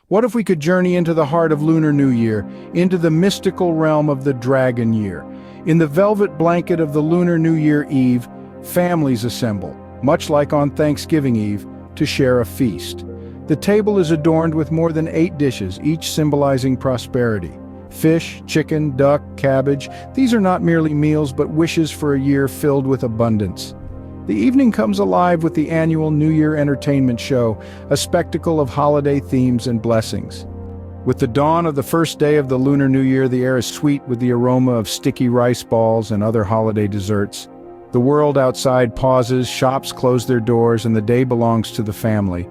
What if we could journey into the heart of Lunar New Year, into the mystical realm of the Dragon Year? In the velvet blanket of the Lunar New Year Eve, families assemble, much like on Thanksgiving Eve, to share a feast. The table is adorned with more than 8 dishes, each symbolizing prosperity. Fish, chicken, duck, cabbage, these are not merely meals but wishes for a year filled with abundance. The evening comes alive with the annual New Year entertainment show, a spectacle of holiday themes and blessings. With the dawn of the first day of the Lunar New Year, the air is sweet with the aroma of sticky rice balls and other holiday desserts. The world outside pauses, shops close their doors, and the day belongs to the family.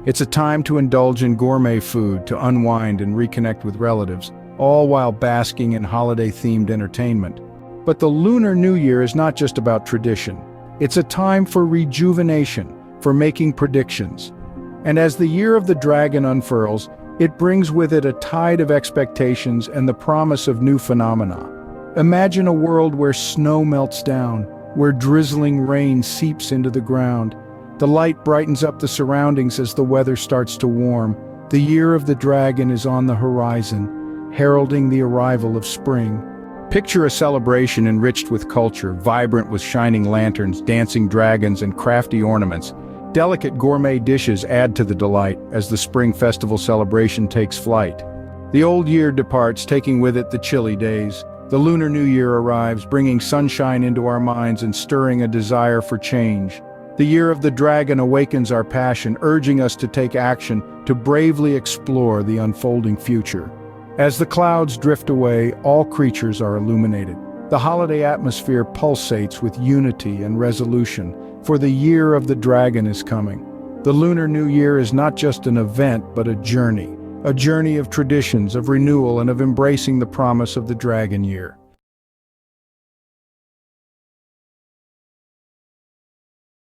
It's a time to indulge in gourmet food, to unwind and reconnect with relatives, all while basking in holiday-themed entertainment. But the Lunar New Year is not just about tradition. It's a time for rejuvenation, for making predictions. And as the Year of the Dragon unfurls, it brings with it a tide of expectations and the promise of new phenomena. Imagine a world where snow melts down, where drizzling rain seeps into the ground. The light brightens up the surroundings as the weather starts to warm. The Year of the Dragon is on the horizon, heralding the arrival of spring. Picture a celebration enriched with culture, vibrant with shining lanterns, dancing dragons, and crafty ornaments. Delicate gourmet dishes add to the delight as the spring festival celebration takes flight. The old year departs, taking with it the chilly days. The Lunar New Year arrives, bringing sunshine into our minds and stirring a desire for change. The Year of the Dragon awakens our passion, urging us to take action, to bravely explore the unfolding future. As the clouds drift away, all creatures are illuminated. The holiday atmosphere pulsates with unity and resolution, for the Year of the Dragon is coming. The Lunar New Year is not just an event, but a journey of traditions, of renewal, and of embracing the promise of the Dragon Year.